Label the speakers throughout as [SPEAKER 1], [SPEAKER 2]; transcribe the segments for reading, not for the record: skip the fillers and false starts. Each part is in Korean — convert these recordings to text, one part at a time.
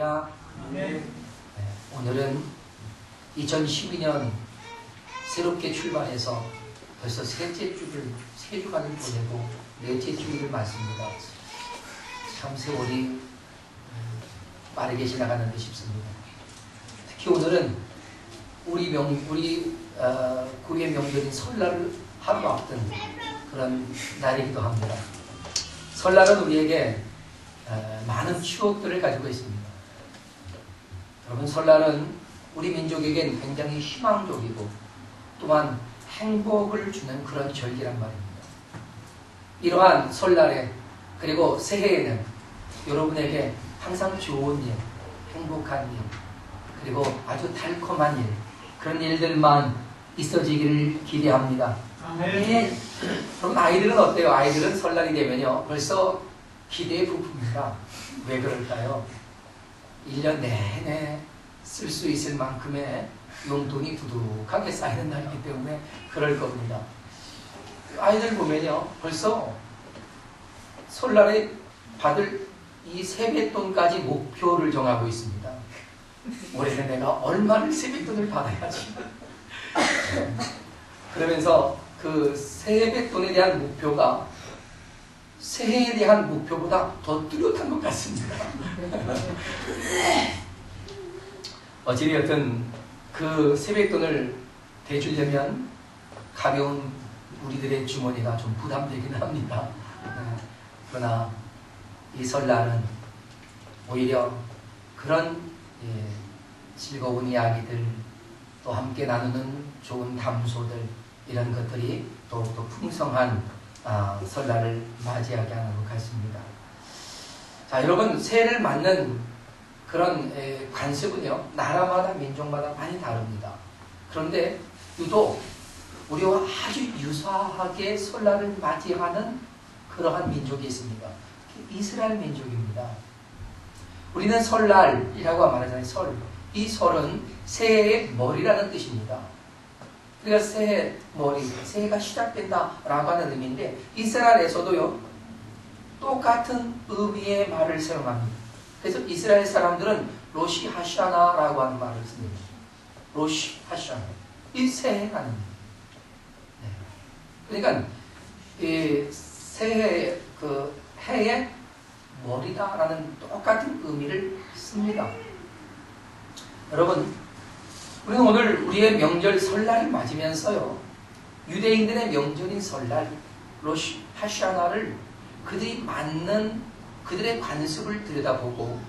[SPEAKER 1] 할렐루야.
[SPEAKER 2] 네.
[SPEAKER 1] 오늘은 2012년 새롭게 출발해서 벌써 세 주간을 보내고 넷째 주일을 맞습니다. 참 세월이 빠르게 지나가는 듯 싶습니다. 특히 오늘은 우리의 명절인 설날을 하루 앞둔 그런 날이기도 합니다. 설날은 우리에게 많은 추억들을 가지고 있습니다. 여러분, 설날은 우리 민족에겐 굉장히 희망적이고 또한 행복을 주는 그런 절기란 말입니다. 이러한 설날에 그리고 새해에는 여러분에게 항상 좋은 일, 행복한 일, 그리고 아주 달콤한 일, 그런 일들만 있어지기를 기대합니다.
[SPEAKER 2] 네.
[SPEAKER 1] 그럼 아이들은 어때요? 아이들은 설날이 되면요 벌써 기대에 부푼니다. 왜 그럴까요? 1년 내내 쓸 수 있을 만큼의 용돈이 두둑하게 쌓이는 날이기 때문에 그럴 겁니다. 아이들 보면요 벌써 설날에 받을 이 세뱃돈까지 목표를 정하고 있습니다. 올해는 내가 얼마를 세뱃돈을 받아야지. 그러면서 그 세뱃돈에 대한 목표가 새해에 대한 목표보다 더 뚜렷한 것 같습니다. 어찌되었든 그 세뱃돈을 대주려면 가벼운 우리들의 주머니가 좀 부담되긴 합니다. 그러나 이 설날은 오히려 그런 즐거운 이야기들, 또 함께 나누는 좋은 담소들, 이런 것들이 더욱더 풍성한 설날을 맞이하게 하는 것 같습니다. 자, 여러분, 새해를 맞는 그런 관습은요 나라마다 민족마다 많이 다릅니다. 그런데 유독 우리와 아주 유사하게 설날을 맞이하는 그러한 민족이 있습니다. 이스라엘 민족입니다. 우리는 설날이라고 말하잖아요. 설. 이 설은 새해의 머리라는 뜻입니다. 그러니까 새해 머리, 새해가 시작된다라고 하는 의미인데 이스라엘에서도요 똑같은 의미의 말을 사용합니다. 그래서 이스라엘 사람들은 로시 하샤나라고 하는 말을 씁니다. 로시 하샤나, 이 새해라는 의미. 그러니까 이 새해, 그 해의 머리다라는 똑같은 의미를 씁니다. 여러분, 우리는 오늘 우리의 명절 설날을 맞으면서요 유대인들의 명절인 설날 로시 하샤나를 그들이 맞는 그들의 관습을 들여다보고,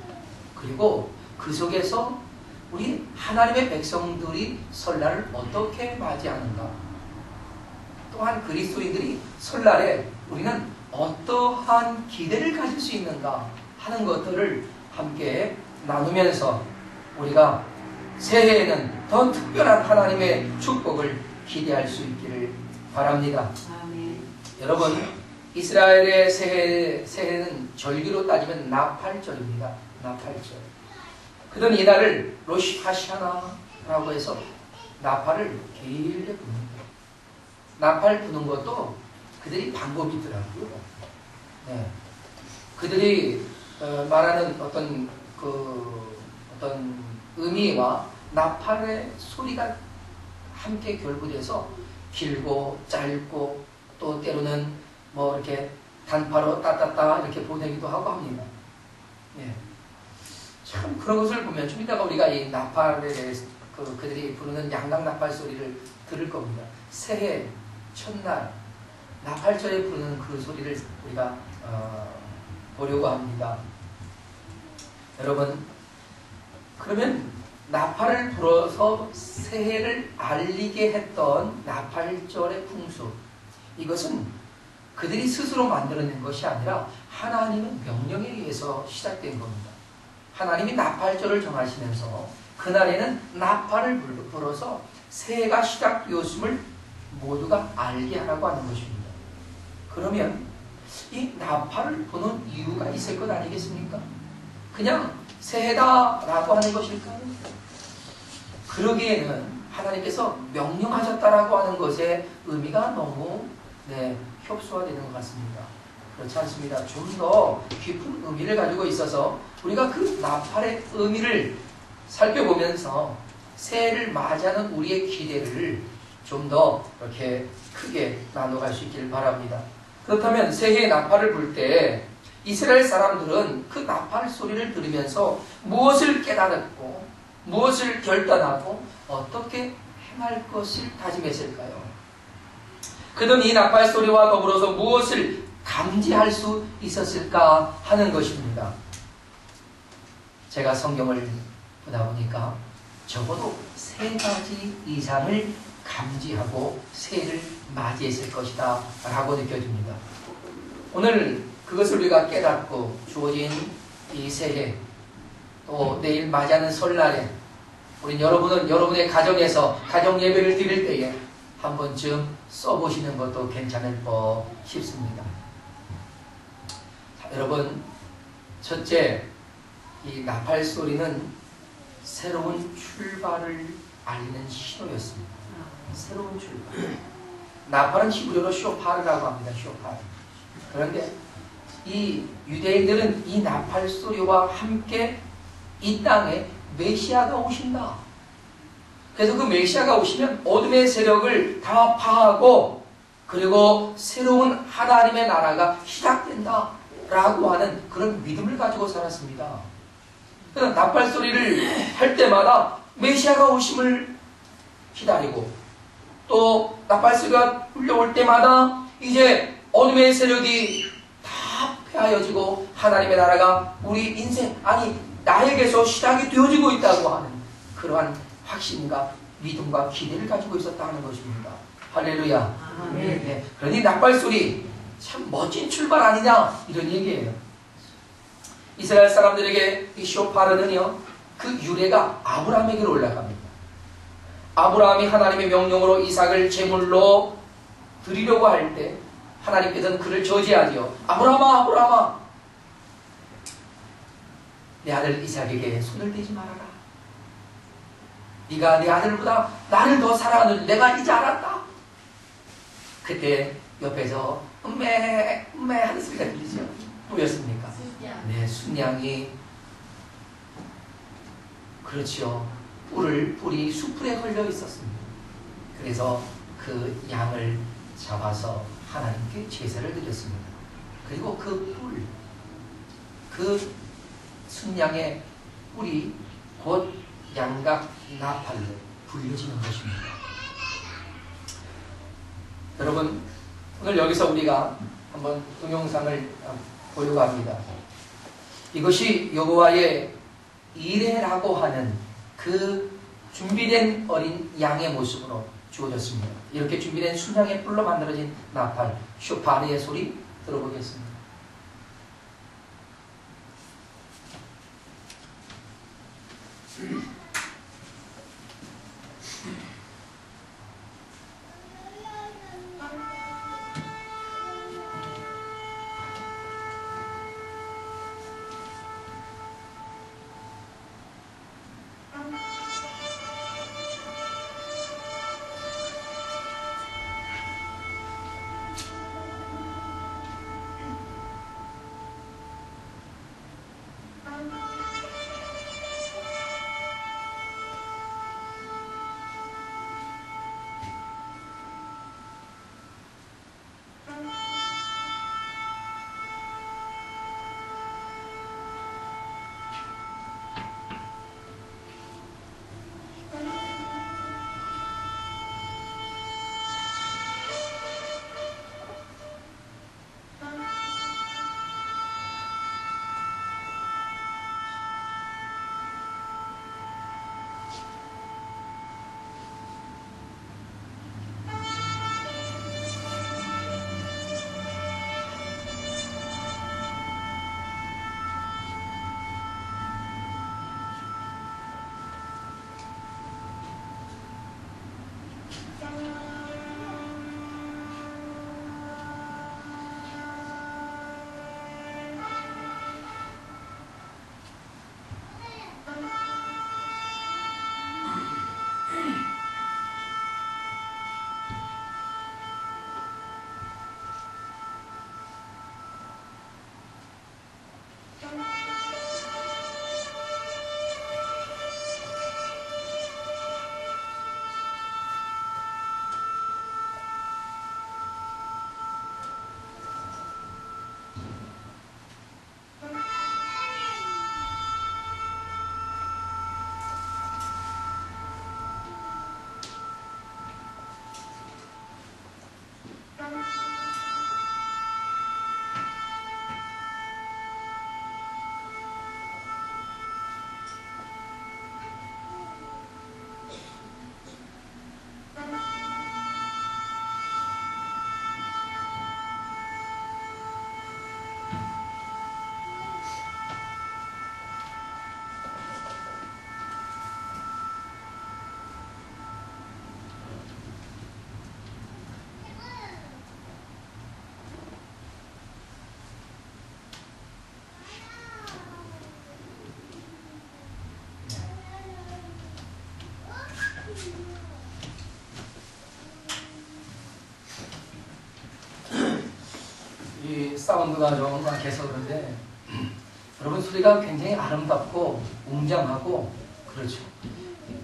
[SPEAKER 1] 그리고 그 속에서 우리 하나님의 백성들이 설날을 어떻게 맞이하는가, 또한 그리스도인들이 설날에 우리는 어떠한 기대를 가질 수 있는가 하는 것들을 함께 나누면서 우리가 새해에는 더 특별한 하나님의 축복을 기대할 수 있기를 바랍니다. 아멘. 여러분, 이스라엘의 새해는 절기로 따지면 나팔절입니다. 나팔절. 그들은 이날을 로시 하샤나라고 해서 나팔을 길게 부는다. 나팔 부는 것도 그들이 방법이 있더라고요. 네. 그들이 말하는 어떤 의미와 나팔의 소리가 함께 결부돼서 길고 짧고 또 때로는 뭐 이렇게 단파로 따따따 이렇게 보내기도 하고 합니다. 예. 참 그런 것을 보면 좀 이따가 우리가 이 나팔에 대해서 그들이 부르는 양락 나팔 소리를 들을 겁니다. 새해 첫날 나팔절에 부르는 그 소리를 우리가 보려고 합니다. 여러분, 그러면 나팔을 불어서 새해를 알리게 했던 나팔절의 풍습, 이것은 그들이 스스로 만들어낸 것이 아니라 하나님의 명령에 의해서 시작된 겁니다. 하나님이 나팔절을 정하시면서 그날에는 나팔을 불어서 새해가 시작되었음을 모두가 알게 하라고 하는 것입니다. 그러면 이 나팔을 부는 이유가 있을 것 아니겠습니까? 그냥 새해다라고 하는 것일까요? 그러기에는 하나님께서 명령하셨다라고 하는 것의 의미가 너무 협소화되는 것 같습니다. 그렇지 않습니다. 좀 더 깊은 의미를 가지고 있어서 우리가 그 나팔의 의미를 살펴보면서 새해를 맞이하는 우리의 기대를 좀 더 이렇게 크게 나눠갈 수 있길 바랍니다. 그렇다면 새해의 나팔을 불 때 이스라엘 사람들은 그 나팔 소리를 들으면서 무엇을 깨달았고 무엇을 결단하고 어떻게 행할 것을 다짐했을까요? 그들은 이 나팔 소리와 더불어서 무엇을 감지할 수 있었을까 하는 것입니다. 제가 성경을 보다 보니까 적어도 3가지 이상을 감지하고 새해를 맞이했을 것이다 라고 느껴집니다. 오늘 그것을 우리가 깨닫고 주어진 이 새해, 또 내일 맞이하는 설날에 우리 여러분은 여러분의 가정에서 가정 예배를 드릴 때에 한 번쯤 써보시는 것도 괜찮을 법 싶습니다. 자, 여러분, 첫째, 이 나팔 소리는 새로운 출발을 알리는 신호였습니다. 새로운 출발. 나팔은 히브리어로 쇼파르라고 합니다. 쇼파르. 그런데 이 유대인들은 이 나팔 소리와 함께 이 땅에 메시아가 오신다. 그래서 그 메시아가 오시면 어둠의 세력을 다 파하고 그리고 새로운 하나님의 나라가 시작된다 라고 하는 그런 믿음을 가지고 살았습니다. 그래서 나팔 소리를 할 때마다 메시아가 오심을 기다리고 또 나팔 소리가 울려올 때마다 이제 어둠의 세력이 다 폐하여지고 하나님의 나라가 우리 인생 아니 나에게서 시작이 되어지고 있다고 하는 그러한 확신과 믿음과 기대를 가지고 있었다는 것입니다. 할렐루야. 네. 그러니 나팔 소리 참 멋진 출발 아니냐 이런 얘기예요. 이스라엘 사람들에게 이 쇼파르는요 그 유래가 아브라함에게로 올라갑니다. 아브라함이 하나님의 명령으로 이삭을 제물로 드리려고 할 때 하나님께서는 그를 저지하지요. 아브라함아 아브라함아 내 아들 이삭에게 손을 대지 말아라. 네가 내 아들보다 나를 더 사랑하는 내가 이제 알았다. 그때 옆에서 음메 하는 소리가 들리죠. 뭐였습니까? 네, 순양이 그렇죠. 뿔이 수풀에 걸려 있었습니다. 그래서 그 양을 잡아서 하나님께 제사를 드렸습니다. 그리고 그 순양의 뿔이 곧 양각 나팔로 불려지는 것입니다. 여러분, 오늘 여기서 우리가 한번 동영상을 보려고 합니다. 이것이 여호와의 이레라고 하는 그 준비된 어린 양의 모습으로 주어졌습니다. 이렇게 준비된 순양의 뿔로 만들어진 나팔, 쇼파르의 소리 들어보겠습니다. 이 사운드가 좀 약해서 그런데 여러분 소리가 굉장히 아름답고 웅장하고 그렇죠.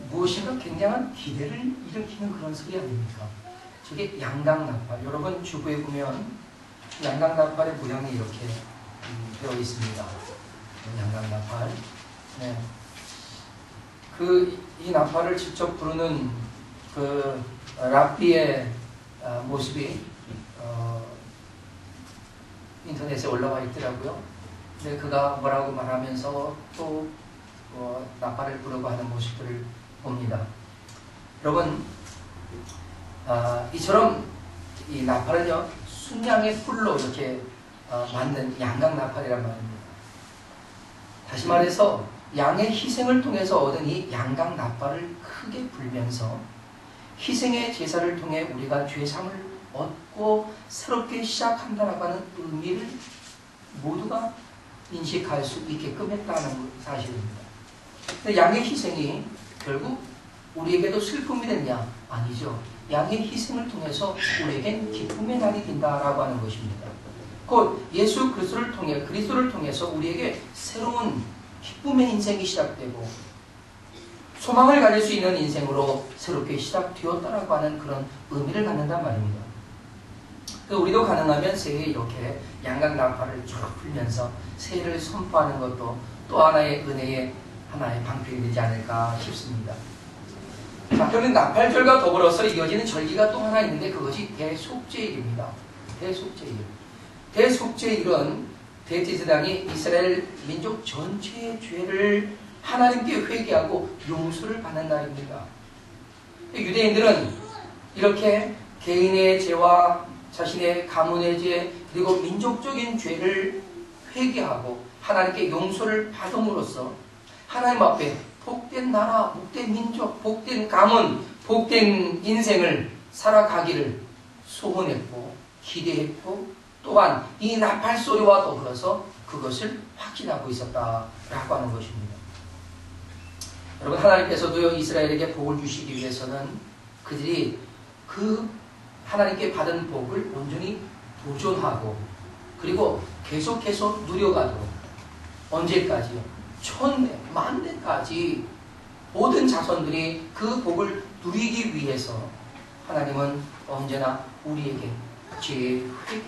[SPEAKER 1] 무엇인가 굉장한 기대를 일으키는 그런 소리 아닙니까? 저게 양강나팔. 여러분 주부에 보면 양강나팔의 모양이 이렇게 되어 있습니다. 양강나팔. 네. 이 나팔을 직접 부르는 그 랍비의 모습이 인터넷에 올라와 있더라고요. 근데 그가 뭐라고 말하면서 또 나팔을 부르고 하는 모습들을 봅니다. 여러분, 이처럼 이 나팔은요, 순양의 뿔로 이렇게 만든 양강나팔이란 말입니다. 다시 말해서 양의 희생을 통해서 얻은 이 양강나팔을 크게 불면서 희생의 제사를 통해 우리가 죄사함을 얻고 새롭게 시작한다라고 하는 의미를 모두가 인식할 수 있게끔 했다는 사실입니다. 근데 양의 희생이 결국 우리에게도 슬픔이 됐냐? 아니죠. 양의 희생을 통해서 우리에겐 기쁨의 날이 된다라고 하는 것입니다. 곧 예수 그리스도를 통해서 우리에게 새로운 기쁨의 인생이 시작되고 소망을 가질 수 있는 인생으로 새롭게 시작되었다라고 하는 그런 의미를 갖는단 말입니다. 우리도 가능하면 새해에 이렇게 양강나팔을 쭉 불면서 새해를 선포하는 것도 또 하나의 은혜의 하나의 방편이 되지 않을까 싶습니다. 자, 그러면 나팔절과 더불어서 이어지는 절기가 또 하나 있는데 그것이 대속죄일입니다. 대속죄일. 대속죄일은 대제사장이 이스라엘 민족 전체의 죄를 하나님께 회개하고 용서를 받는 날입니다. 유대인들은 이렇게 개인의 죄와 자신의 가문의 죄 그리고 민족적인 죄를 회개하고 하나님께 용서를 받음으로써 하나님 앞에 복된 나라, 복된 민족, 복된 가문, 복된 인생을 살아가기를 소원했고 기대했고 또한 이 나팔 소리와 더불어서 그것을 확신하고 있었다라고 하는 것입니다. 여러분, 하나님께서도요 이스라엘에게 복을 주시기 위해서는 그들이 그 하나님께 받은 복을 온전히 보존하고 그리고 계속해서 누려가도록 언제까지요? 천대, 만대까지 모든 자손들이 그 복을 누리기 위해서 하나님은 언제나 우리에게 죄의 회개,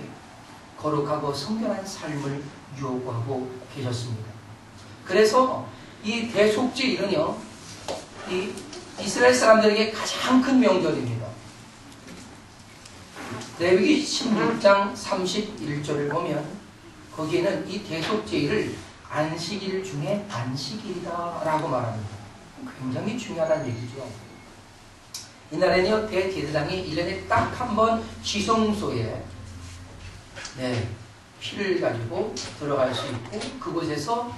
[SPEAKER 1] 거룩하고 성결한 삶을 요구하고 계셨습니다. 그래서 이 대속죄일은요, 이 이스라엘 사람들에게 가장 큰 명절입니다. 레위기 16장 31절을 보면 거기에는 이 대속죄일을 안식일 중에 안식일이다 라고 말합니다. 굉장히 중요한 얘기죠. 이날에는요 대제사장이 1년에 딱 한 번 지성소에 피를 가지고 들어갈 수 있고 그곳에서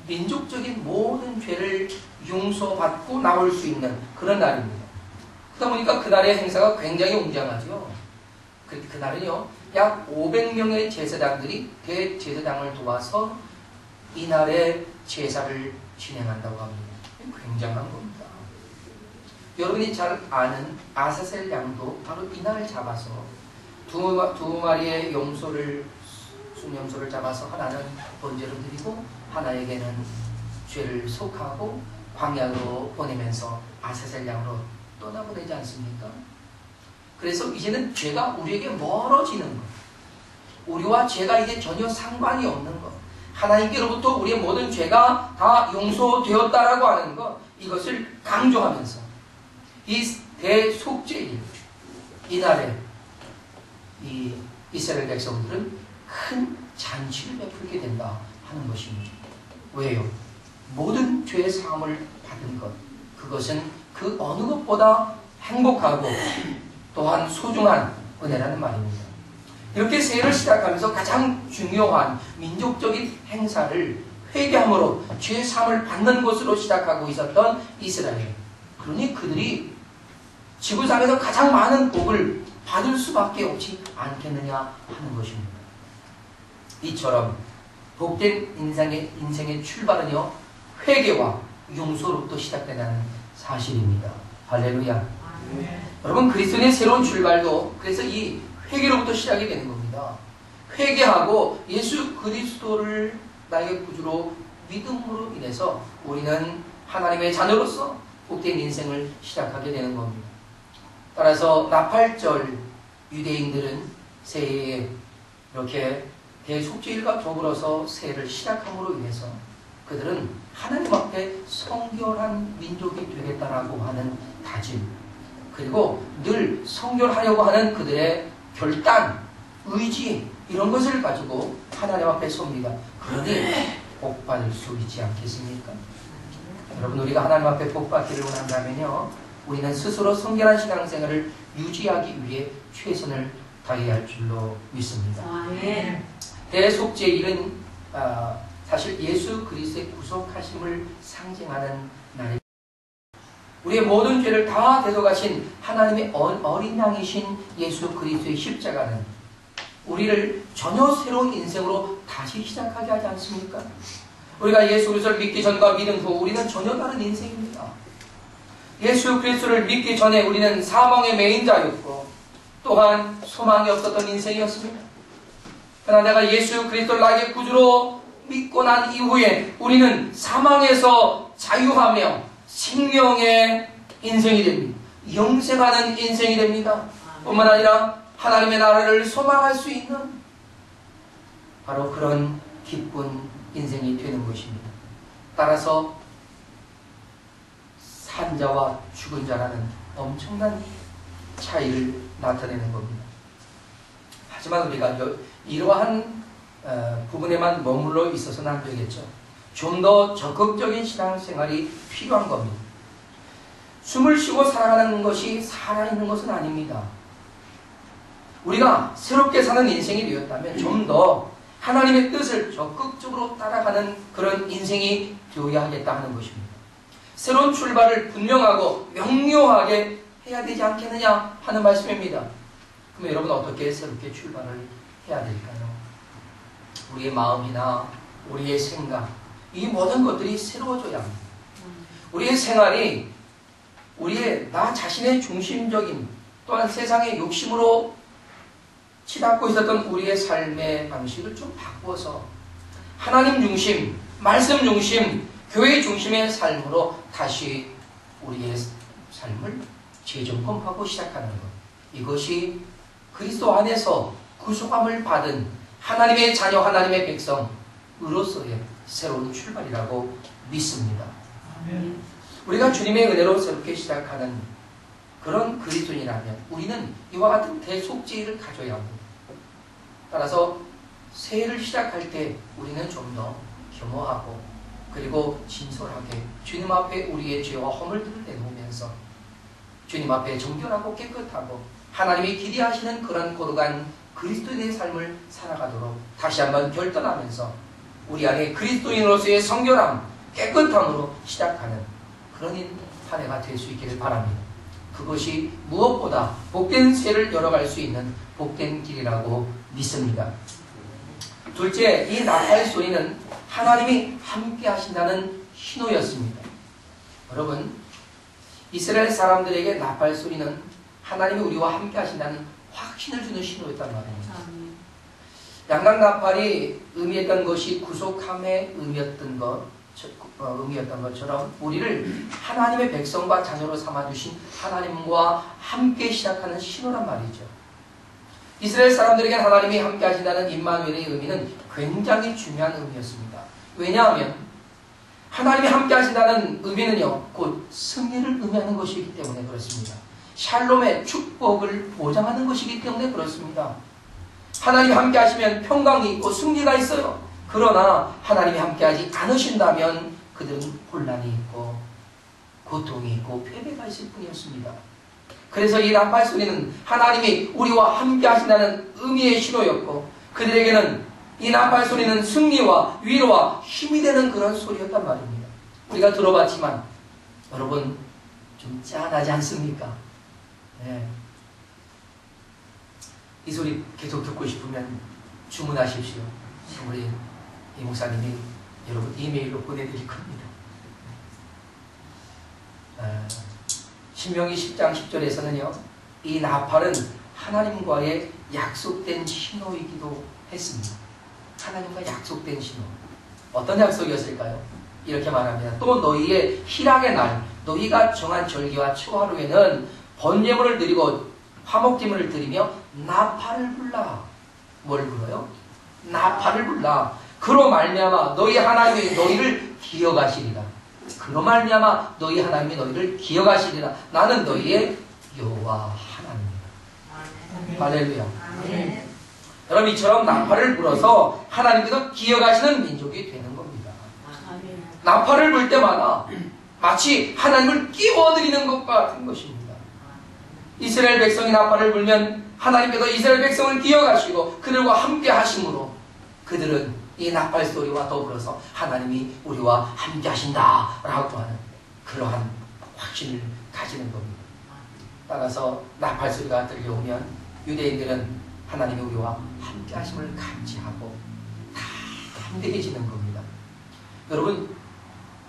[SPEAKER 1] 민족적인 모든 죄를 용서받고 나올 수 있는 그런 날입니다. 그러다 보니까 그날의 행사가 굉장히 웅장하죠. 그날은요 약 500명의 제사장들이 대제사장을 도와서 이날의 제사를 진행한다고 합니다. 굉장한 겁니다. 여러분이 잘 아는 아사셀 양도 바로 이날을 잡아서 두 마리의 순염소를 잡아서 하나는 번제를 드리고 하나에게는 죄를 속하고 광야로 보내면서 아사셀 양으로 떠나보내지 않습니까? 그래서 이제는 죄가 우리에게 멀어지는 것, 우리와 죄가 이제 전혀 상관이 없는 것, 하나님께로부터 우리의 모든 죄가 다 용서되었다라고 하는 것, 이것을 강조하면서 이 대속죄일 이날에 이 이스라엘 백성들은 큰 잔치를 베풀게 된다 하는 것입니다. 왜요? 모든 죄의 사함을 받은 것, 그것은 그 어느 것보다 행복하고 또한 소중한 은혜라는 말입니다. 이렇게 새해를 시작하면서 가장 중요한 민족적인 행사를 회개함으로 죄의 사함을 받는 것으로 시작하고 있었던 이스라엘. 그러니 그들이 지구상에서 가장 많은 복을 받을 수밖에 없지 않겠느냐 하는 것입니다. 이처럼 복된 인생의 출발은요, 회개와 용서로부터 시작된다는 사실입니다. 할렐루야. 여러분, 그리스도인의 새로운 출발도 그래서 이 회개로부터 시작이 되는 겁니다. 회개하고 예수 그리스도를 나의 구주로 믿음으로 인해서 우리는 하나님의 자녀로서 복된 인생을 시작하게 되는 겁니다. 따라서 나팔절 유대인들은 새해에 이렇게 대속죄일과 더불어서 새해를 시작함으로 인해서 그들은 하나님 앞에 성결한 민족이 되겠다라고 하는 다짐, 그리고 늘 성결하려고 하는 그들의 결단, 의지, 이런 것을 가지고 하나님 앞에 섭니다. 그러니 복 받을 수 있지 않겠습니까? 여러분, 우리가 하나님 앞에 복 받기를 원한다면요, 우리는 스스로 성결한 신앙생활을 유지하기 위해 최선을 다해야 할 줄로 믿습니다. 대속죄일은 사실 예수 그리스도의 구속하심을 상징하는 날입니다. 우리의 모든 죄를 다 대속하신 하나님의 어린 양이신 예수 그리스도의 십자가는 우리를 전혀 새로운 인생으로 다시 시작하게 하지 않습니까? 우리가 예수 그리스도를 믿기 전과 믿음 후 우리는 전혀 다른 인생입니다. 예수 그리스도를 믿기 전에 우리는 사망의 매인자였고 또한 소망이 없었던 인생이었습니다. 그러나 내가 예수 그리스도를 나의 구주로 믿고 난 이후에 우리는 사망에서 자유하며 생명의 인생이 됩니다. 영생하는 인생이 됩니다. 뿐만 아니라 하나님의 나라를 소망할 수 있는 바로 그런 기쁜 인생이 되는 것입니다. 따라서 산 자와 죽은 자라는 엄청난 차이를 나타내는 겁니다. 하지만 우리가 이러한 부분에만 머물러 있어서는 안 되겠죠. 좀 더 적극적인 신앙생활이 필요한 겁니다. 숨을 쉬고 살아가는 것이 살아있는 것은 아닙니다. 우리가 새롭게 사는 인생이 되었다면 좀 더 하나님의 뜻을 적극적으로 따라가는 그런 인생이 되어야 하겠다 하는 것입니다. 새로운 출발을 분명하고 명료하게 해야 되지 않겠느냐 하는 말씀입니다. 그럼 여러분, 어떻게 새롭게 출발을 해야 될까요? 우리의 마음이나 우리의 생각, 이 모든 것들이 새로워져야 합니다. 우리의 생활이 우리의 나 자신의 중심적인, 또한 세상의 욕심으로 치닫고 있었던 우리의 삶의 방식을 좀 바꾸어서 하나님 중심, 말씀 중심, 교회 중심의 삶으로 다시 우리의 삶을 재점검하고 시작하는 것. 이것이 그리스도 안에서 구속함을 받은 하나님의 자녀, 하나님의 백성으로서의 새로운 출발이라고 믿습니다. 아멘. 우리가 주님의 은혜로 새롭게 시작하는 그런 그리스도인이라면 우리는 이와 같은 대속죄를 가져야 합니다. 따라서 새해를 시작할 때 우리는 좀 더 겸허하고 그리고 진솔하게 주님 앞에 우리의 죄와 허물들을 내놓으면서 주님 앞에 정결하고 깨끗하고 하나님이 기대하시는 그런 거룩한 그리스도인의 삶을 살아가도록 다시 한번 결단하면서 우리 안에 그리스도인으로서의 성결함, 깨끗함으로 시작하는 그런 한 해가 될 수 있기를 바랍니다. 그것이 무엇보다 복된 새해를 열어갈 수 있는 복된 길이라고 믿습니다. 둘째, 이 나팔 소리는 하나님이 함께 하신다는 신호였습니다. 여러분, 이스라엘 사람들에게 나팔 소리는 하나님이 우리와 함께 하신다는 확신을 주는 신호였단 말입니다. 양각 나팔이 의미했던 것이 구속함의 의미였던 것처럼 우리를 하나님의 백성과 자녀로 삼아주신 하나님과 함께 시작하는 신호란 말이죠. 이스라엘 사람들에게 하나님이 함께 하신다는 임마누엘의 의미는 굉장히 중요한 의미였습니다. 왜냐하면 하나님이 함께 하신다는 의미는요, 곧 승리를 의미하는 것이기 때문에 그렇습니다. 샬롬의 축복을 보장하는 것이기 때문에 그렇습니다. 하나님이 함께 하시면 평강이 있고 승리가 있어요. 그러나 하나님이 함께 하지 않으신다면 그들은 혼란이 있고 고통이 있고 패배가 있을 뿐이었습니다. 그래서 이 나팔 소리는 하나님이 우리와 함께 하신다는 의미의 신호였고, 그들에게는 이 나팔 소리는 승리와 위로와 힘이 되는 그런 소리였단 말입니다. 우리가 들어봤지만 여러분 좀 짠하지 않습니까? 네. 이 소리 계속 듣고 싶으면 주문하십시오. 우리 이 목사님이 여러분 이메일로 보내드릴 겁니다. 신명기 10장 10절에서는요, 이 나팔은 하나님과의 약속된 신호이기도 했습니다. 하나님과 약속된 신호. 어떤 약속이었을까요? 이렇게 말합니다. 또 너희의 희락의 날, 너희가 정한 절기와 초하루에는 번제물을 드리고 화목제물을 드리며 나팔을 불라. 뭘 불러요? 나팔을 불라. 그로 말미암아 너희 하나님이 너희를 기억하시리라. 그로 말미암아 너희 하나님이 너희를 기억하시리라. 나는 너희의 여호와 하나님이다. 할렐루야. 여러분, 이처럼 나팔을 불어서 하나님께서 기억하시는 민족이 되는 겁니다. 나팔을 불 때마다 마치 하나님을 끼워드리는 것과 같은 것입니다. 이스라엘 백성이 나팔을 불면 하나님께서 이스라엘 백성을 기억하시고 그들과 함께 하심으로 그들은 이 나팔 소리와 더불어서 하나님이 우리와 함께 하신다 라고 하는 그러한 확신을 가지는 겁니다. 따라서 나팔 소리가 들려오면 유대인들은 하나님이 우리와 함께 하심을 감지하고 담대해지는 겁니다. 여러분,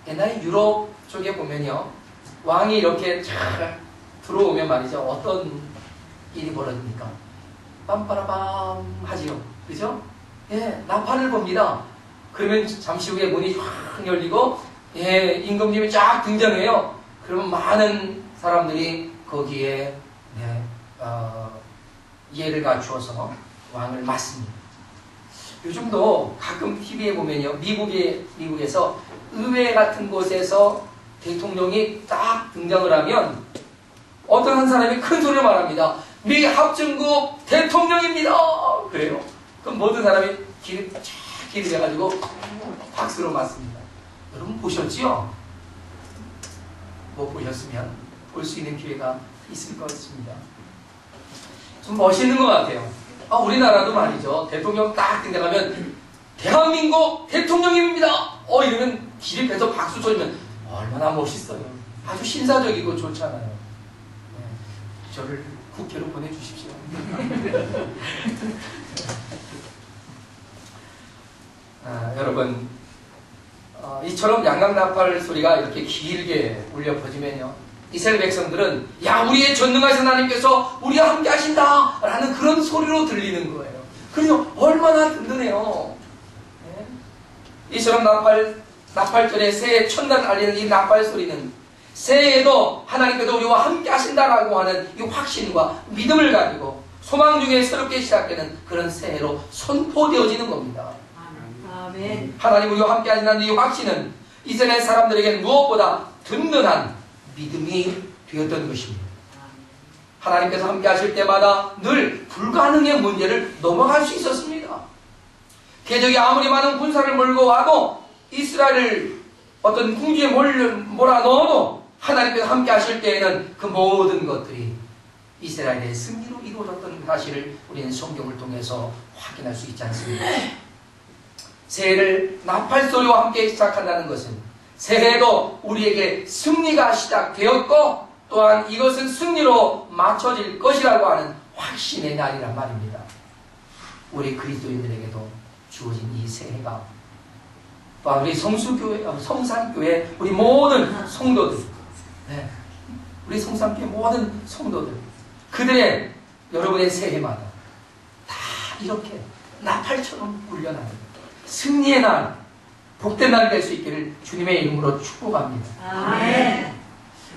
[SPEAKER 1] 옛날에 유럽 쪽에 보면요, 왕이 이렇게 쫙 들어오면 말이죠, 어떤 일이 벌어집니까? 빰빠라밤 하지요. 그죠? 예, 나팔을 봅니다. 그러면 잠시 후에 문이 확 열리고, 예, 임금님이 쫙 등장해요. 그러면 많은 사람들이 거기에, 네, 예를 갖추어서 왕을 맞습니다. 요즘도 가끔 TV에 보면요, 미국에서 의회 같은 곳에서 대통령이 딱 등장을 하면 어떤 한 사람이 큰 소리로 말합니다. 미 합중국 대통령입니다. 그래요. 그럼 모든 사람이 길이 돼가지고 박수로 맞습니다. 여러분 보셨지요? 못 보셨으면 볼 수 있는 기회가 있을 것 같습니다. 좀 멋있는 것 같아요. 우리나라도 말이죠. 대통령 딱 등장하면 대한민국 대통령입니다. 이러면 길이 배서 박수 쳐주면 얼마나 멋있어요. 아주 신사적이고 좋잖아요. 네, 저를 국회로 보내주십시오. 여러분, 이처럼 양강나팔 소리가 이렇게 길게 울려 퍼지면요, 이스라엘 백성들은 야, 우리의 전능하신 하나님께서 우리와 함께 하신다 라는 그런 소리로 들리는 거예요. 그래서 얼마나 든든해요. 네? 이처럼 나팔절에 새해 첫날 알리는 이 나팔 소리는 새해에도 하나님께서 우리와 함께 하신다라고 하는 이 확신과 믿음을 가지고 소망 중에 새롭게 시작되는 그런 새해로 선포되어지는 겁니다. 아멘. 하나님 우리와 함께 하신다는 이 확신은 이스라엘 사람들에게 무엇보다 든든한 믿음이 되었던 것입니다. 하나님께서 함께 하실 때마다 늘 불가능의 문제를 넘어갈 수 있었습니다. 개적이 아무리 많은 군사를 몰고 와도 이스라엘을 어떤 궁지에 몰아넣어도 하나님께서 함께 하실 때에는 그 모든 것들이 이스라엘의 승리로 이루어졌던 사실을 우리는 성경을 통해서 확인할 수 있지 않습니까? 새해를 나팔 소리와 함께 시작한다는 것은 새해에도 우리에게 승리가 시작되었고 또한 이것은 승리로 맞춰질 것이라고 하는 확신의 날이란 말입니다. 우리 그리스도인들에게도 주어진 이 새해가 또한 우리 성산교회 우리 모든 성도들, 네, 우리 성산교회 모든 성도들, 그들의 여러분의 새해마다 다 이렇게 나팔처럼 울려나는 승리의 날, 복된 날이 될 수 있기를 주님의 이름으로 축복합니다. 아멘.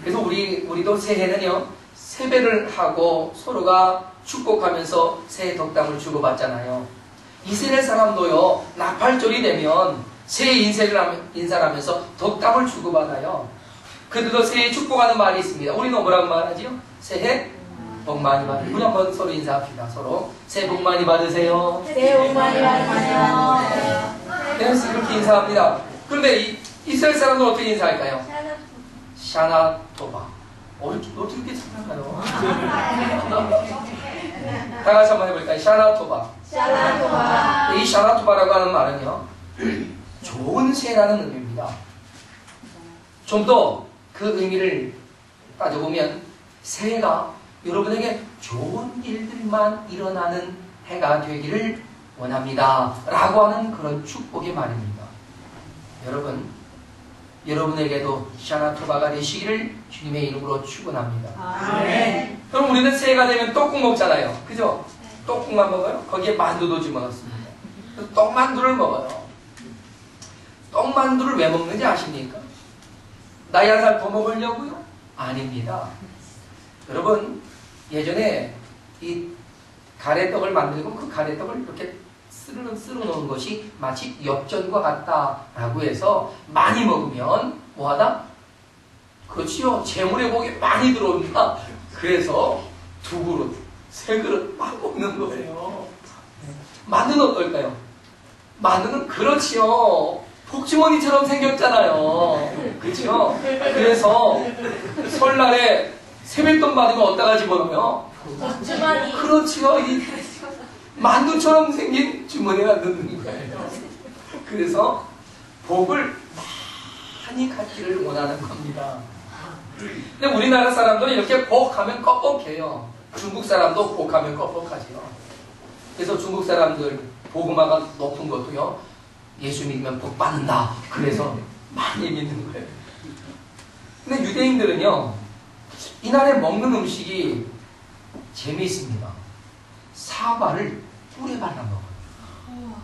[SPEAKER 1] 그래서 우리도 새해는요, 세배를 하고 서로가 축복하면서 새해 덕담을 주고받잖아요. 이스라엘 사람도요, 나팔절이 되면 새해 인사를 하면서 덕담을 주고받아요. 그들도 새해 축복하는 말이 있습니다. 우리는 뭐라고 말하지요? 새해 복 많이 받으세요. 우리 한번 서로 인사합시다. 서로 새해 복 많이 받으세요.
[SPEAKER 2] 새해 복 많이 받으세요.
[SPEAKER 1] 네, 이렇게 인사합니다. 그런데 이스라엘 사람들은 어떻게 인사할까요? 샤나 토바. 어떻게 이렇게 잘할까요? 다 같이 한번 해볼까요? 샤나 토바.
[SPEAKER 2] 샤나 토바.
[SPEAKER 1] 이 샤나 토바라고 하는 말은요, 좋은 새라는 의미입니다. 좀 더 그 의미를 따져보면 새해가 여러분에게 좋은 일들만 일어나는 해가 되기를 원합니다 라고 하는 그런 축복의 말입니다. 여러분에게도 샤나토바가 되시기를 주님의 이름으로 축원합니다.
[SPEAKER 2] 아멘.
[SPEAKER 1] 그럼 우리는 새해가 되면 떡국 먹잖아요. 그죠? 떡국만 먹어요? 거기에 만두도 집어넣습니다. 떡만두를 먹어요. 떡만두를 왜 먹는지 아십니까? 나이 한 살 더 먹으려고요? 아닙니다. 여러분, 예전에 이 가래떡을 만들고 그 가래떡을 이렇게 쓸어 놓은 것이 마치 엽전과 같다라고 해서 많이 먹으면 뭐하다? 그렇지요. 재물의 복이 많이 들어옵니다. 그래서 2그릇, 3그릇 막 먹는 거예요. 만두는 어떨까요? 만두는 그렇지요. 복주머니처럼 생겼잖아요. 그렇죠? 그래서 설날에 세뱃돈 받으면 어디다가 집어넣어요?
[SPEAKER 2] 주머니.
[SPEAKER 1] 그렇지요. 이 만두처럼 생긴 주머니에 넣는 거예요. 그래서 복을 많이 갖기를 원하는 겁니다. 근데 우리나라 사람들은 이렇게 복하면 뻑뻑해요. 중국 사람도 복하면 뻑뻑하지요. 그래서 중국 사람들 복음화가 높은 것도요, 예수 믿으면 복 받는다. 그래서 많이 믿는 거예요. 근데 유대인들은요, 이날에 먹는 음식이 재미있습니다. 사과를 꿀에 발라 먹어요.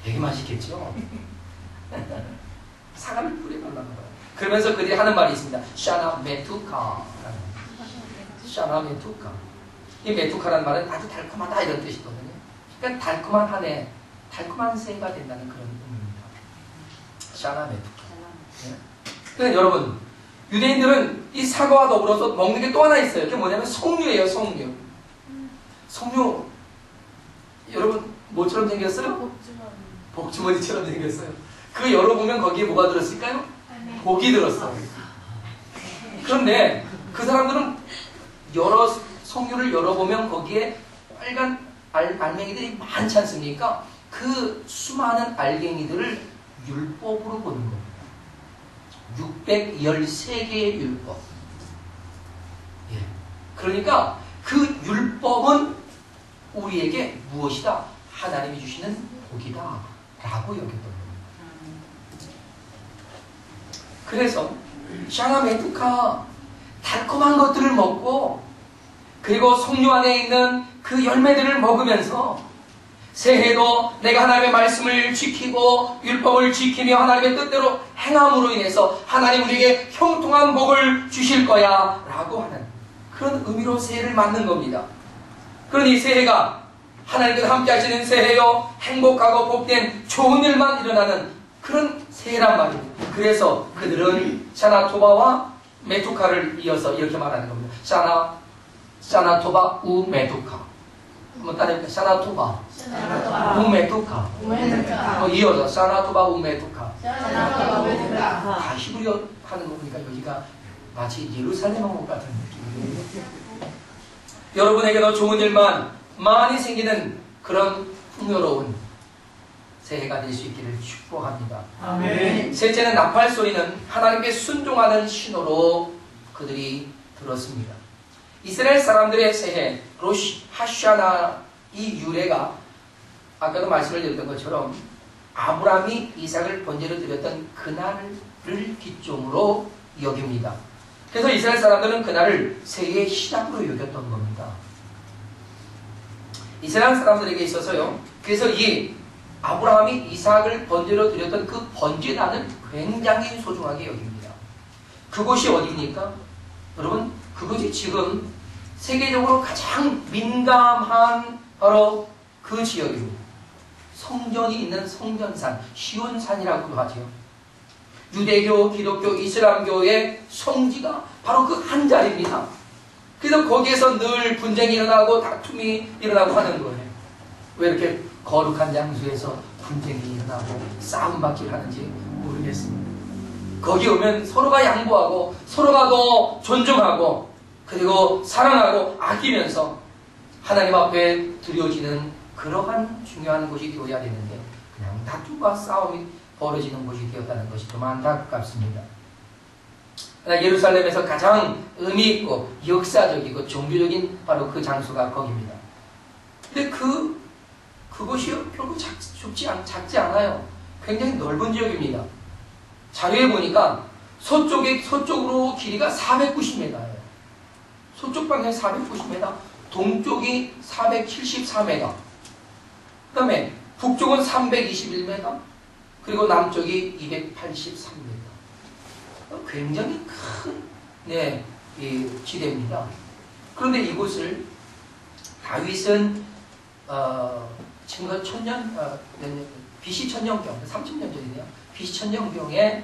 [SPEAKER 1] 되게 맛있겠죠? 사과를 꿀에 발라 먹어요. 그러면서 그들이 하는 말이 있습니다. 샤나 메투카. 샤나 메투카. 이 메투카라는 말은 아주 달콤하다 이런 뜻이거든요. 그러니까 달콤한 한 해, 달콤한 새해가 된다는 그런 의미입니다. 샤나 메투카. 네? 근데 여러분, 유대인들은 이 사과와 더불어서 먹는 게 또 하나 있어요. 그게 뭐냐면 석류예요, 석류. 석류, 여러분, 뭐처럼 생겼어요? 복주머니처럼 생겼어요. 그 열어보면 거기에 뭐가 들었을까요? 복이 들었어요. 그런데 그 사람들은 석류를 열어보면 거기에 빨간 알맹이들이 많지 않습니까? 그 수많은 알갱이들을 율법으로 보는 겁니다. 613개의 율법. 예. 그러니까 그 율법은 우리에게 무엇이다? 하나님이 주시는 복이다 라고 여겼던 겁니다. 그래서 샤나 메투카, 달콤한 것들을 먹고 그리고 석류 안에 있는 그 열매들을 먹으면서 새해도 내가 하나님의 말씀을 지키고 율법을 지키며 하나님의 뜻대로 행함으로 인해서 하나님 우리에게 형통한 복을 주실 거야 라고 하는 그런 의미로 새해를 맞는 겁니다. 그러니 새해가 하나님과 함께 하시는 새해요, 행복하고 복된 좋은 일만 일어나는 그런 새해란 말입니다. 그래서 그들은 샤나토바와 메투카를 이어서 이렇게 말하는 겁니다. 샤나토바 우 메투카. 한번 따라해볼까요? 샤나토바 우 메투카. 이어서 샤나토바 우 메투카. 다 히브리어 하는 거 보니까 여기가 마치 예루살렘 왕국 같은 느낌이에요. 여러분에게도 좋은 일만 많이 생기는 그런 풍요로운 새해가 될 수 있기를 축복합니다.
[SPEAKER 2] 아멘.
[SPEAKER 1] 셋째는 나팔 소리는 하나님께 순종하는 신호로 그들이 들었습니다. 이스라엘 사람들의 새해 로시 하샤나 이 유래가 아까도 말씀을 드렸던 것처럼 아브라함이 이삭을 번제로 드렸던 그날을 기점으로 여깁니다. 그래서 이스라엘 사람들은 그날을 새해의 시작으로 여겼던 겁니다. 이스라엘 사람들에게 있어서요, 그래서 이 아브라함이 이삭을 번제로 드렸던 그 번제단을 굉장히 소중하게 여깁니다. 그곳이 어디입니까? 여러분, 그것이 지금 세계적으로 가장 민감한 바로 그 지역입니다. 성전이 있는 성전산, 시온산이라고도 하죠. 유대교, 기독교, 이슬람교의 성지가 바로 그 한 자리입니다. 그래서 거기에서 늘 분쟁이 일어나고 다툼이 일어나고 하는 거예요. 왜 이렇게 거룩한 장소에서 분쟁이 일어나고 싸움받기를 하는지 모르겠습니다. 거기 오면 서로가 양보하고 서로가 더 존중하고 그리고 사랑하고 아끼면서 하나님 앞에 드려지는 그러한 중요한 곳이 되어야 되는데 그냥 다툼과 싸움이 벌어지는 곳이 되었다는 것이 좀 안타깝습니다. 예루살렘에서 가장 의미 있고 역사적이고 종교적인 바로 그 장소가 거기입니다. 근데 그곳이 결국 작지 않아요. 굉장히 넓은 지역입니다. 자료에 보니까 서쪽으로 길이가 490m예요. 서쪽 방향이 490m, 동쪽이 474m, 그 다음에 북쪽은 321m, 그리고 남쪽이 283m. 굉장히 큰 이 지대입니다. 그런데 이곳을 다윗은 지금 BC 천년경, 30년 전이네요. BC 천년경에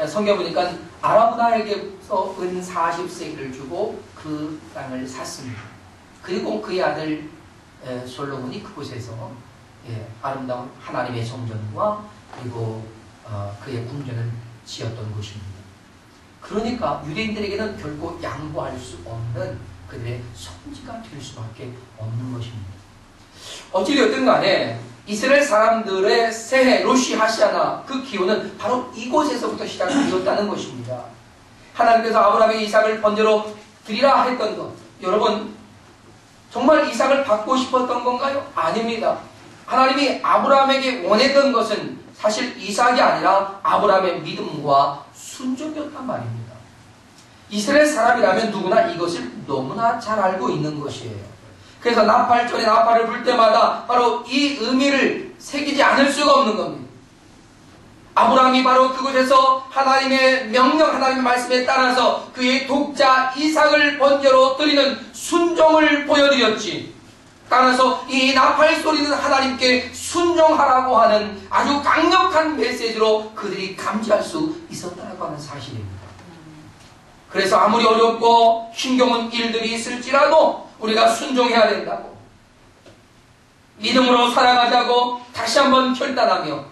[SPEAKER 1] 성경 보니까 아라브나에게서 은 40세기를 주고 그 땅을 샀습니다. 그리고 그의 아들 솔로몬이 그곳에서 아름다운 하나님의 성전과 그리고 그의 궁전을 지었던 곳입니다. 그러니까 유대인들에게는 결코 양보할 수 없는 그들의 성지가 될 수밖에 없는 것입니다. 어찌되었든 간에 이스라엘 사람들의 새해 로시 하시아나 그 기호는 바로 이곳에서부터 시작되었다는 것입니다. 하나님께서 아브라함에게 이삭을 번제로 드리라 했던 것, 여러분 정말 이삭을 받고 싶었던 건가요? 아닙니다. 하나님이 아브라함에게 원했던 것은 사실 이삭이 아니라 아브라함의 믿음과 순종이었단 말입니다. 이스라엘 사람이라면 누구나 이것을 너무나 잘 알고 있는 것이에요. 그래서 나팔절에 나팔을 불 때마다 바로 이 의미를 새기지 않을 수가 없는 겁니다. 아브라함이 바로 그곳에서 하나님의 명령, 하나님의 말씀에 따라서 그의 독자 이삭을 번제로 드리는 순종을 보여드렸지. 따라서 이 나팔 소리는 하나님께 순종하라고 하는 아주 강력한 메시지로 그들이 감지할 수 있었다고 하는 사실입니다. 그래서 아무리 어렵고 힘겨운 일들이 있을지라도 우리가 순종해야 된다고, 믿음으로 살아가자고 다시 한번 결단하며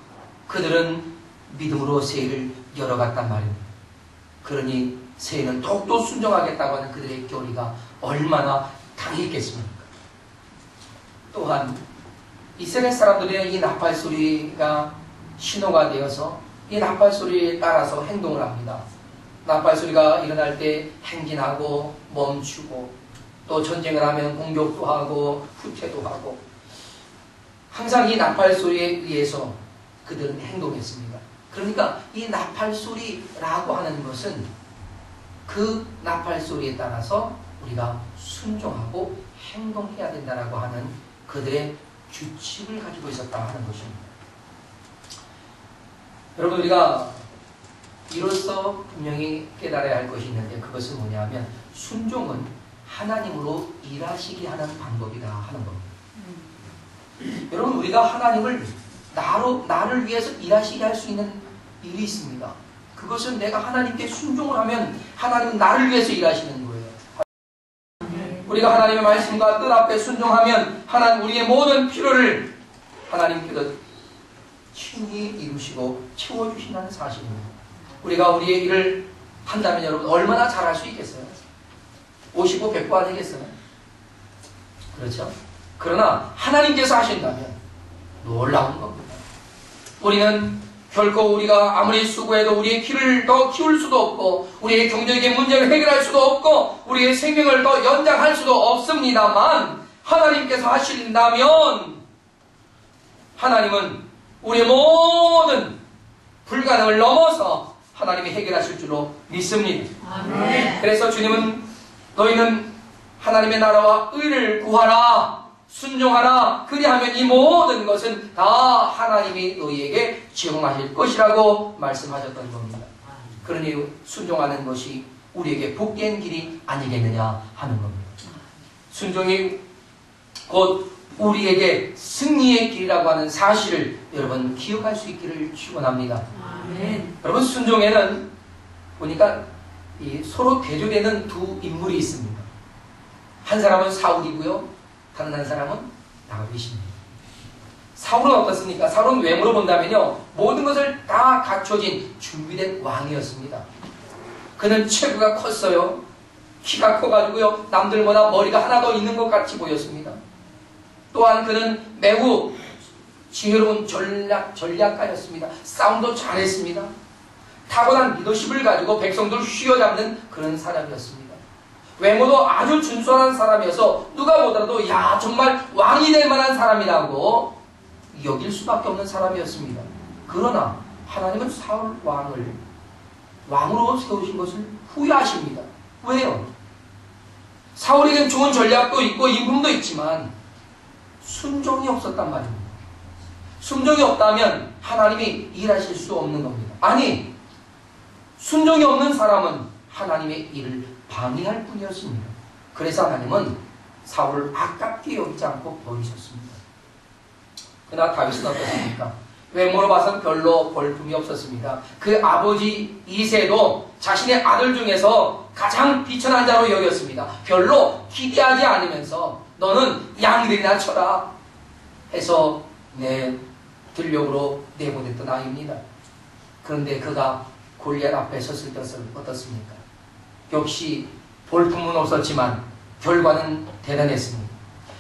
[SPEAKER 1] 그들은 믿음으로 새해를 열어갔단 말입니다. 그러니 새해는 더욱더 순종하겠다고 하는 그들의 결의가 얼마나 강했겠습니까? 또한 이스라엘 사람들의 이 나팔 소리가 신호가 되어서 이 나팔 소리에 따라서 행동을 합니다. 나팔 소리가 일어날 때 행진하고 멈추고 또 전쟁을 하면 공격도 하고 후퇴도 하고 항상 이 나팔 소리에 의해서 그들은 행동했습니다. 그러니까 이 나팔 소리라고 하는 것은 그 나팔 소리에 따라서 우리가 순종하고 행동해야 된다라고 하는 그들의 규칙을 가지고 있었다 하는 것입니다. 여러분, 우리가 이로써 분명히 깨달아야 할 것이 있는데 그것은 뭐냐면 순종은 하나님으로 일하시게 하는 방법이다 하는 겁니다. 여러분, 우리가 하나님을 나를 위해서 일하시게 할 수 있는 일이 있습니다. 그것은 내가 하나님께 순종을 하면 하나님은 나를 위해서 일하시는 거예요. 우리가 하나님의 말씀과 뜻 앞에 순종하면 하나님 우리의 모든 필요를 하나님께서 친히 이루시고 채워주신다는 사실입니다. 우리가 우리의 일을 한다면 여러분 얼마나 잘할 수 있겠어요? 55, 100보 아니겠어요? 그렇죠? 그러나 하나님께서 하신다면 놀라운 겁니다. 우리는 결코 우리가 아무리 수고해도 우리의 키를 더 키울 수도 없고 우리의 경제적인 문제를 해결할 수도 없고 우리의 생명을 더 연장할 수도 없습니다만 하나님께서 하신다면 하나님은 우리의 모든 불가능을 넘어서 하나님이 해결하실 줄로 믿습니다.
[SPEAKER 2] 아멘.
[SPEAKER 1] 그래서 주님은 너희는 하나님의 나라와 의를 구하라, 순종하라, 그리하면 이 모든 것은 다 하나님이 너희에게 제공하실 것이라고 말씀하셨던 겁니다. 그러니 순종하는 것이 우리에게 복된 길이 아니겠느냐 하는 겁니다. 순종이 곧 우리에게 승리의 길이라고 하는 사실을 여러분 기억할 수 있기를 축원합니다.
[SPEAKER 2] 아멘.
[SPEAKER 1] 여러분, 순종에는 보니까 서로 대조되는 두 인물이 있습니다. 한 사람은 사울이고요. 다른 한 사람은 다윗입니다. 사울은 어떻습니까? 사울은 외모로 본다면요, 모든 것을 다 갖춰진 준비된 왕이었습니다. 그는 체구가 컸어요. 키가 커가지고요, 남들보다 머리가 하나 더 있는 것 같이 보였습니다. 또한 그는 매우 지혜로운 전략가였습니다. 싸움도 잘했습니다. 타고난 리더십을 가지고 백성들을 휘어잡는 그런 사람이었습니다. 외모도 아주 준수한 사람이어서 누가 보더라도 야, 정말 왕이 될 만한 사람이라고 여길 수밖에 없는 사람이었습니다. 그러나 하나님은 사울 왕을 왕으로 세우신 것을 후회하십니다. 왜요? 사울에겐 좋은 전략도 있고 인품도 있지만 순종이 없었단 말입니다. 순종이 없다면 하나님이 일하실 수 없는 겁니다. 아니, 순종이 없는 사람은 하나님의 일을 방해할 뿐이었습니다. 그래서 하나님은 사울을 아깝게 여기지 않고 버리셨습니다. 그러나 다윗은 어떻습니까? 외모로 봐선 별로 볼품이 없었습니다. 그 아버지 이새도 자신의 아들 중에서 가장 비천한 자로 여겼습니다. 별로 기대하지 않으면서 너는 양들이나 쳐라 해서 들녘으로 내보냈던 아이입니다. 그런데 그가 골리앗 앞에 섰을 것은 어떻습니까? 역시 볼품은 없었지만 결과는 대단했습니다.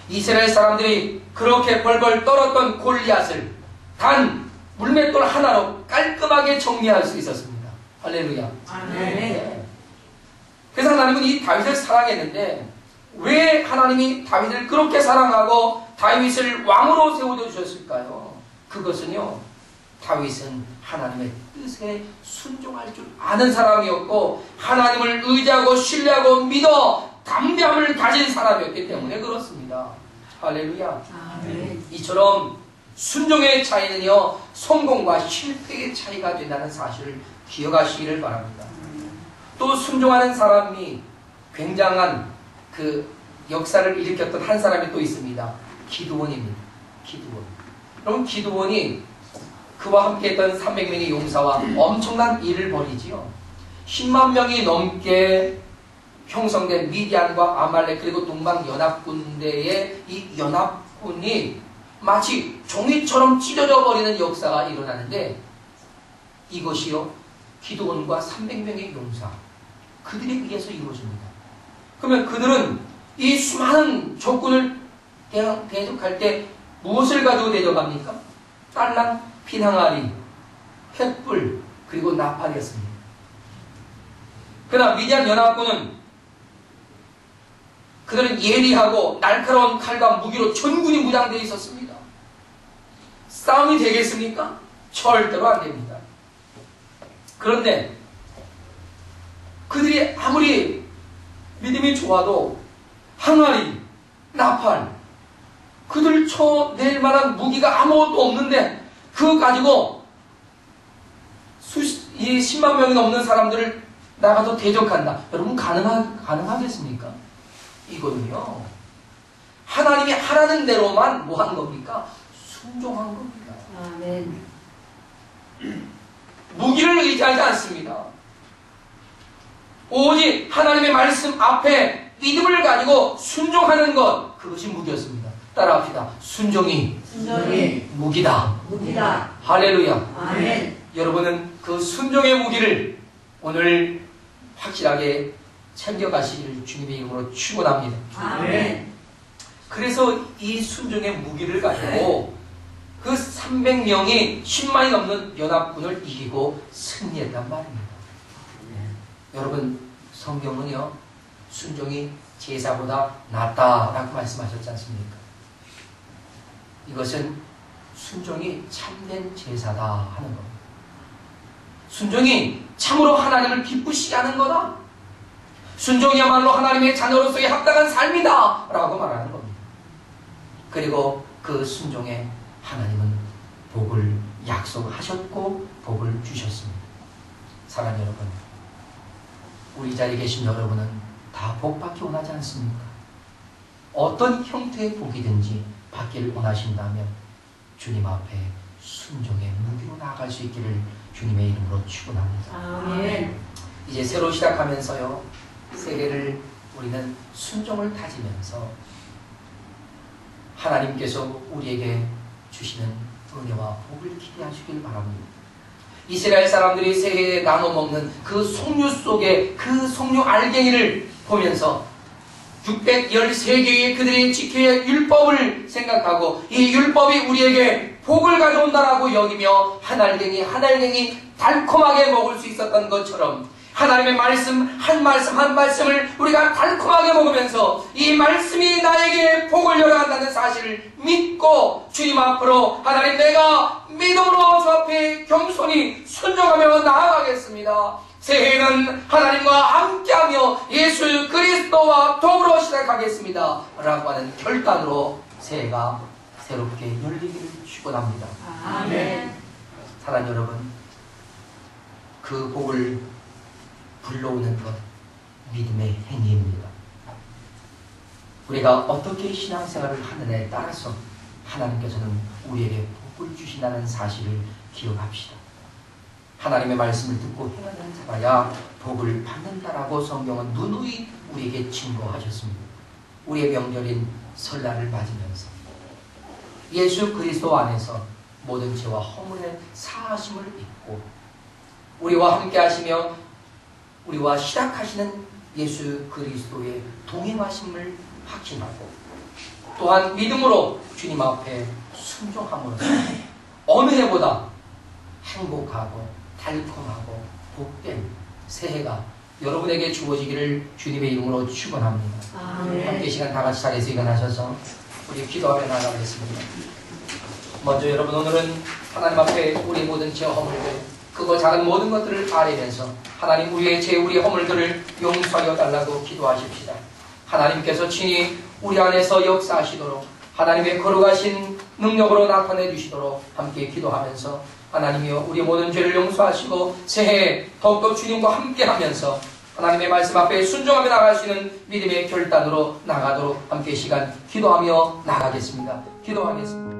[SPEAKER 1] 이스라엘 사람들이 그렇게 벌벌 떨었던 골리앗을 단 물맷돌 하나로 깔끔하게 정리할 수 있었습니다. 할렐루야.
[SPEAKER 2] 아멘.
[SPEAKER 1] 그래서 하나님은 이 다윗을 사랑했는데 왜 하나님이 다윗을 그렇게 사랑하고 다윗을 왕으로 세워주셨을까요? 그것은요, 다윗은 하나님의 뜻에 순종할 줄 아는 사람이었고 하나님을 의지하고 신뢰하고 믿어 담대함을 가진 사람이었기 때문에 그렇습니다. 할렐루야.
[SPEAKER 2] 아멘.
[SPEAKER 1] 이처럼 순종의 차이는요, 성공과 실패의 차이가 된다는 사실을 기억하시기를 바랍니다. 또 순종하는 사람이 굉장한 그 역사를 일으켰던 한 사람이 또 있습니다. 기드온입니다. 기드온. 그럼 기드온이 그와 함께 했던 300명의 용사와 엄청난 일을 벌이지요. 10만 명이 넘게 형성된 미디안과 아말렉 그리고 동방 연합군대의 이 연합군이 마치 종이처럼 찢어져 버리는 역사가 일어나는데 이것이요, 기드온과 300명의 용사 그들에 의해서 이루어집니다. 그러면 그들은 이 수많은 적군을 대적할 때 무엇을 가지고 대적합니까? 딸랑, 피항아리, 횃불, 그리고 나팔이었습니다. 그러나 미디안 연합군은 그들은 예리하고 날카로운 칼과 무기로 전군이 무장되어 있었습니다. 싸움이 되겠습니까? 절대로 안 됩니다. 그런데 그들이 아무리 믿음이 좋아도 항아리, 나팔, 그들 쳐낼 만한 무기가 아무것도 없는데 그거 가지고 이 10만 명이 넘는 사람들을 나가서 대적한다. 여러분 가능하겠습니까? 이거는요, 하나님이 하라는 대로만 뭐 한 겁니까? 순종한 겁니다.
[SPEAKER 2] 아멘.
[SPEAKER 1] 무기를 의지하지 않습니다. 오직 하나님의 말씀 앞에 믿음을 가지고 순종하는 것, 그것이 무기였습니다. 따라합시다. 순종이 무기다.
[SPEAKER 2] 무기다.
[SPEAKER 1] 할렐루야.
[SPEAKER 2] 아멘.
[SPEAKER 1] 여러분은 그 순종의 무기를 오늘 확실하게 챙겨가시기를 주님의 이름으로 축원합니다.
[SPEAKER 2] 아멘.
[SPEAKER 1] 그래서 이 순종의 무기를 가지고 그 300명이 10만이 넘는 연합군을 이기고 승리했단 말입니다. 여러분, 성경은요, 순종이 제사보다 낫다라고 말씀하셨지 않습니까? 이것은 순종이 참된 제사다 하는 겁니다. 순종이 참으로 하나님을 기쁘시게 하는 거다. 순종이야말로 하나님의 자녀로서의 합당한 삶이다 라고 말하는 겁니다. 그리고 그 순종에 하나님은 복을 약속하셨고 복을 주셨습니다. 사랑하는 여러분, 우리 자리에 계신 여러분은 다 복받기 원하지 않습니까? 어떤 형태의 복이든지 받기를 원하신다면 주님 앞에 순종의 무기로 나아갈 수 있기를 주님의 이름으로 축원합니다.
[SPEAKER 2] 아멘.
[SPEAKER 1] 이제 새로 시작하면서요, 세례를 우리는 순종을 다지면서 하나님께서 우리에게 주시는 은혜와 복을 기대하시길 바랍니다. 이스라엘 사람들이 새해에 나눠 먹는 그 송유 속에 그 송유 알갱이를 보면서 613개의 그들이 지켜야 할 율법을 생각하고 이 율법이 우리에게 복을 가져온다라고 여기며 한 알갱이 달콤하게 먹을 수 있었던 것처럼 하나님의 말씀 한 말씀을 우리가 달콤하게 먹으면서 이 말씀이 나에게 복을 열어간다는 사실을 믿고 주님 앞으로 하나님 내가 믿음으로 주 앞에 겸손히 순종하며 나아가겠습니다. 새해에는 하나님과 함께하며 예수 그리스도와 더불어 시작하겠습니다 라고 하는 결단으로 새해가 새롭게 열리기를 축원합니다.
[SPEAKER 2] 아멘.
[SPEAKER 1] 사랑하는 여러분, 그 복을 불러오는 것 믿음의 행위입니다. 우리가 어떻게 신앙생활을 하느냐에 따라서 하나님께서는 우리에게 복을 주신다는 사실을 기억합시다. 하나님의 말씀을 듣고 행하는 자라야 복을 받는다라고 성경은 누누이 우리에게 증거하셨습니다. 우리의 명절인 설날을 맞으면서 예수 그리스도 안에서 모든 죄와 허물의 사하심을 입고 우리와 함께 하시며 우리와 시작하시는 예수 그리스도의 동행하심을 확신하고 또한 믿음으로 주님 앞에 순종함으로써 어느 해보다 행복하고 달콤하고 복된 새해가 여러분에게 주어지기를 주님의 이름으로 축원합니다. 함께 시간 다 같이 자리에서 일어나셔서 우리 기도하며 나가겠습니다. 먼저 여러분, 오늘은 하나님 앞에 우리 모든 죄 허물들, 크고 작은 모든 것들을 아뢰면서 하나님 우리의 죄, 우리의 허물들을 용서하여 달라고 기도하십시다. 하나님께서 친히 우리 안에서 역사하시도록 하나님의 거룩하신 능력으로 나타내 주시도록 함께 기도하면서 하나님이여 우리 모든 죄를 용서하시고 새해에 더욱더 주님과 함께하면서 하나님의 말씀 앞에 순종하며 나갈 수 있는 믿음의 결단으로 나가도록 함께 시간 기도하며 나가겠습니다. 기도하겠습니다.